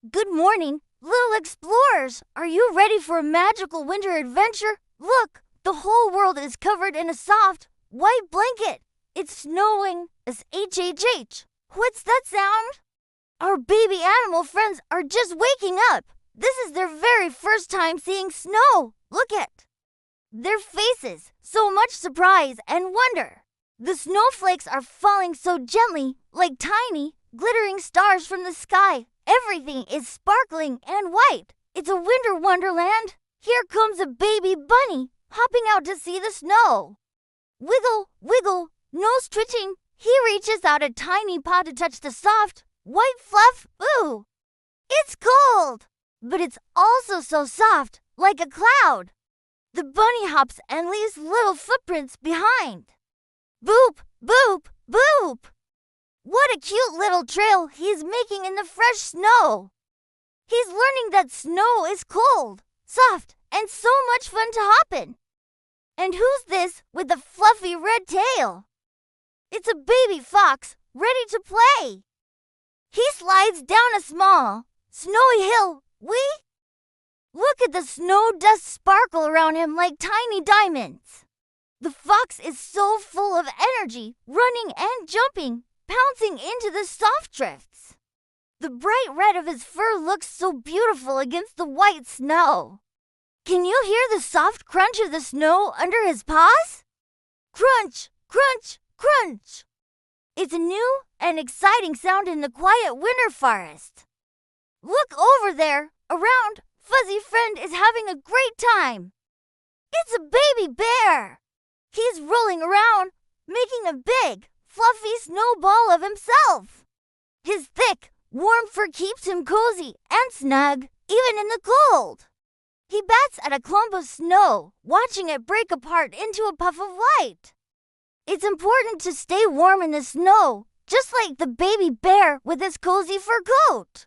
Good morning, little explorers. Are you ready for a magical winter adventure? Look, the whole world is covered in a soft, white blanket. It's snowing. It's HHH. What's that sound? Our baby animal friends are just waking up. This is their very first time seeing snow. Look at their faces. So much surprise and wonder. The snowflakes are falling so gently, like tiny, glittering stars from the sky. Everything is sparkling and white. It's a winter wonderland. Here comes a baby bunny, hopping out to see the snow. Wiggle, wiggle, nose twitching. He reaches out a tiny paw to touch the soft, white fluff. Ooh! It's cold, but it's also so soft, like a cloud. The bunny hops and leaves little footprints behind. Boop, boop, boop! What a cute little trail he's making in the fresh snow. He's learning that snow is cold, soft, and so much fun to hop in. And who's this with a fluffy red tail? It's a baby fox, ready to play. He slides down a small, snowy hill. Look at the snow dust sparkle around him like tiny diamonds. The fox is so full of energy, running and jumping, pouncing into the soft drifts. The bright red of his fur looks so beautiful against the white snow. Can you hear the soft crunch of the snow under his paws? Crunch, crunch, crunch. It's a new and exciting sound in the quiet winter forest. Look over there, around. Fuzzy Friend is having a great time. It's a baby bear. He's rolling around, making a big, fluffy snowball of himself. His thick, warm fur keeps him cozy and snug, even in the cold. He bats at a clump of snow, watching it break apart into a puff of light. It's important to stay warm in the snow, just like the baby bear with his cozy fur coat.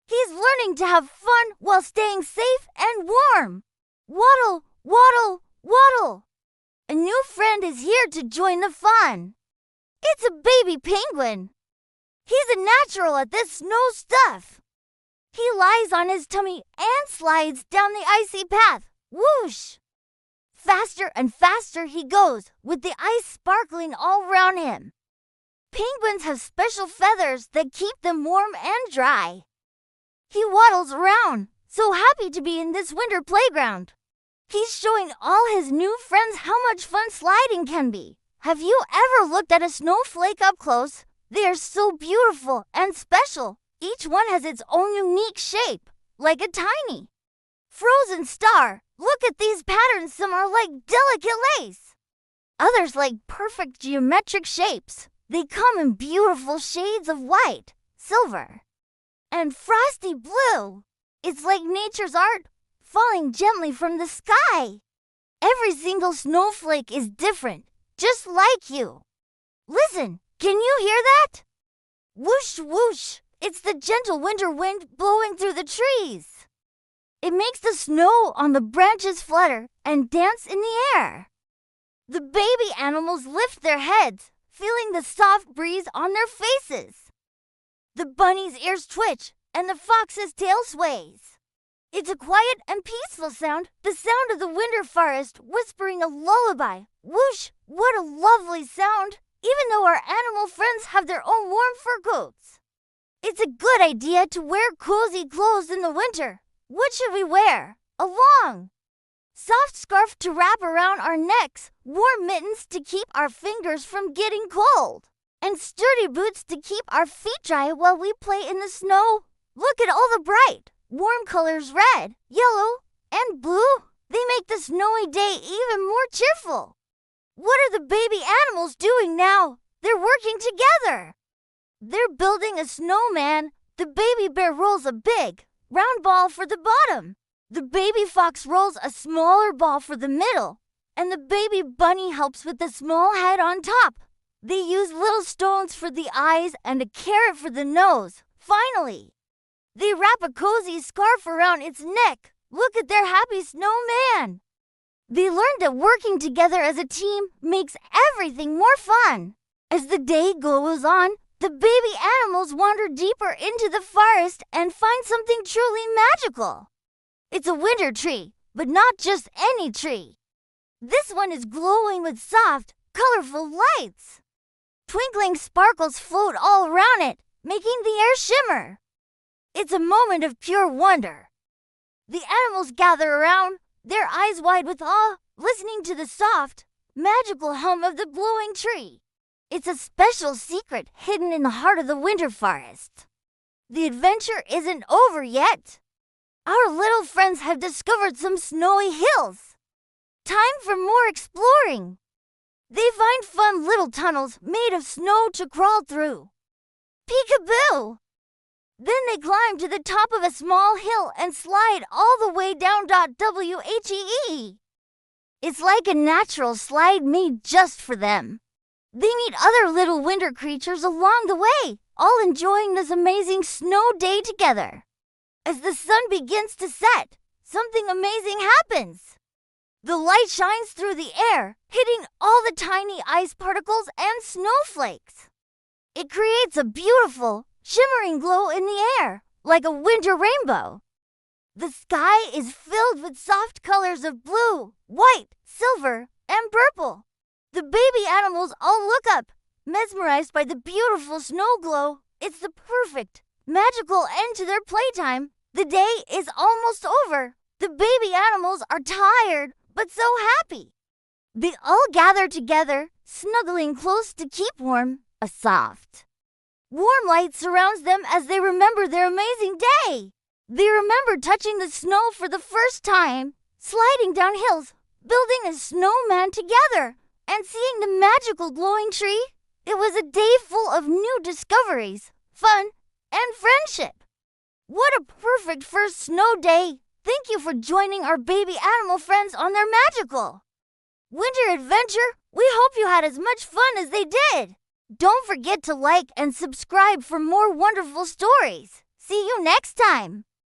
He's learning to have fun while staying safe and warm. Waddle, waddle, waddle. A new friend is here to join the fun. It's a baby penguin. He's a natural at this snow stuff. He lies on his tummy and slides down the icy path. Whoosh! Faster and faster he goes, with the ice sparkling all around him. Penguins have special feathers that keep them warm and dry. He waddles around, so happy to be in this winter playground. He's showing all his new friends how much fun sliding can be. Have you ever looked at a snowflake up close? They are so beautiful and special. Each one has its own unique shape, like a tiny frozen star. Look at these patterns. Some are like delicate lace. Others like perfect geometric shapes. They come in beautiful shades of white, silver, and frosty blue. It's like nature's art, falling gently from the sky. Every single snowflake is different, just like you. Listen, can you hear that? Whoosh, whoosh. It's the gentle winter wind blowing through the trees. It makes the snow on the branches flutter and dance in the air. The baby animals lift their heads, feeling the soft breeze on their faces. The bunny's ears twitch and the fox's tail sways. It's a quiet and peaceful sound, the sound of the winter forest whispering a lullaby. Whoosh, what a lovely sound, even though our animal friends have their own warm fur coats. It's a good idea to wear cozy clothes in the winter. What should we wear? A long, soft scarf to wrap around our necks, warm mittens to keep our fingers from getting cold, and sturdy boots to keep our feet dry while we play in the snow. Look at all the bright, warm colors: red, yellow, and blue. They make the snowy day even more cheerful. What are the baby animals doing now? They're working together. They're building a snowman. The baby bear rolls a big, round ball for the bottom. The baby fox rolls a smaller ball for the middle. And the baby bunny helps with the small head on top. They use little stones for the eyes and a carrot for the nose. Finally, they wrap a cozy scarf around its neck. Look at their happy snowman. They learned that working together as a team makes everything more fun. As the day goes on, The baby animals wander deeper into the forest and find something truly magical. It's a winter tree, but not just any tree. This one is glowing with soft, colorful lights. Twinkling sparkles float all around it, making the air shimmer. It's a moment of pure wonder. The animals gather around, their eyes wide with awe, listening to the soft, magical hum of the glowing tree. It's a special secret hidden in the heart of the winter forest. The adventure isn't over yet. Our little friends have discovered some snowy hills. Time for more exploring. They find fun little tunnels made of snow to crawl through. Peekaboo! Then they climb to the top of a small hill and slide all the way down. Whee! It's like a natural slide made just for them. They meet other little winter creatures along the way, all enjoying this amazing snow day together. As the sun begins to set, something amazing happens. The light shines through the air, hitting all the tiny ice particles and snowflakes. It creates a beautiful, shimmering glow in the air, like a winter rainbow. The sky is filled with soft colors of blue, white, silver, and purple. The baby animals all look up, mesmerized by the beautiful snow glow. It's the perfect, magical end to their playtime. The day is almost over. The baby animals are tired, but so happy. They all gather together, snuggling close to keep warm. A soft, warm light surrounds them as they remember their amazing day. They remember touching the snow for the first time, sliding down hills, building a snowman together, and seeing the magical glowing tree. It was a day full of new discoveries, fun, and friendship. What a perfect first snow day! Thank you for joining our baby animal friends on their magical winter adventure. We hope you had as much fun as they did. Don't forget to like and subscribe for more wonderful stories. See you next time.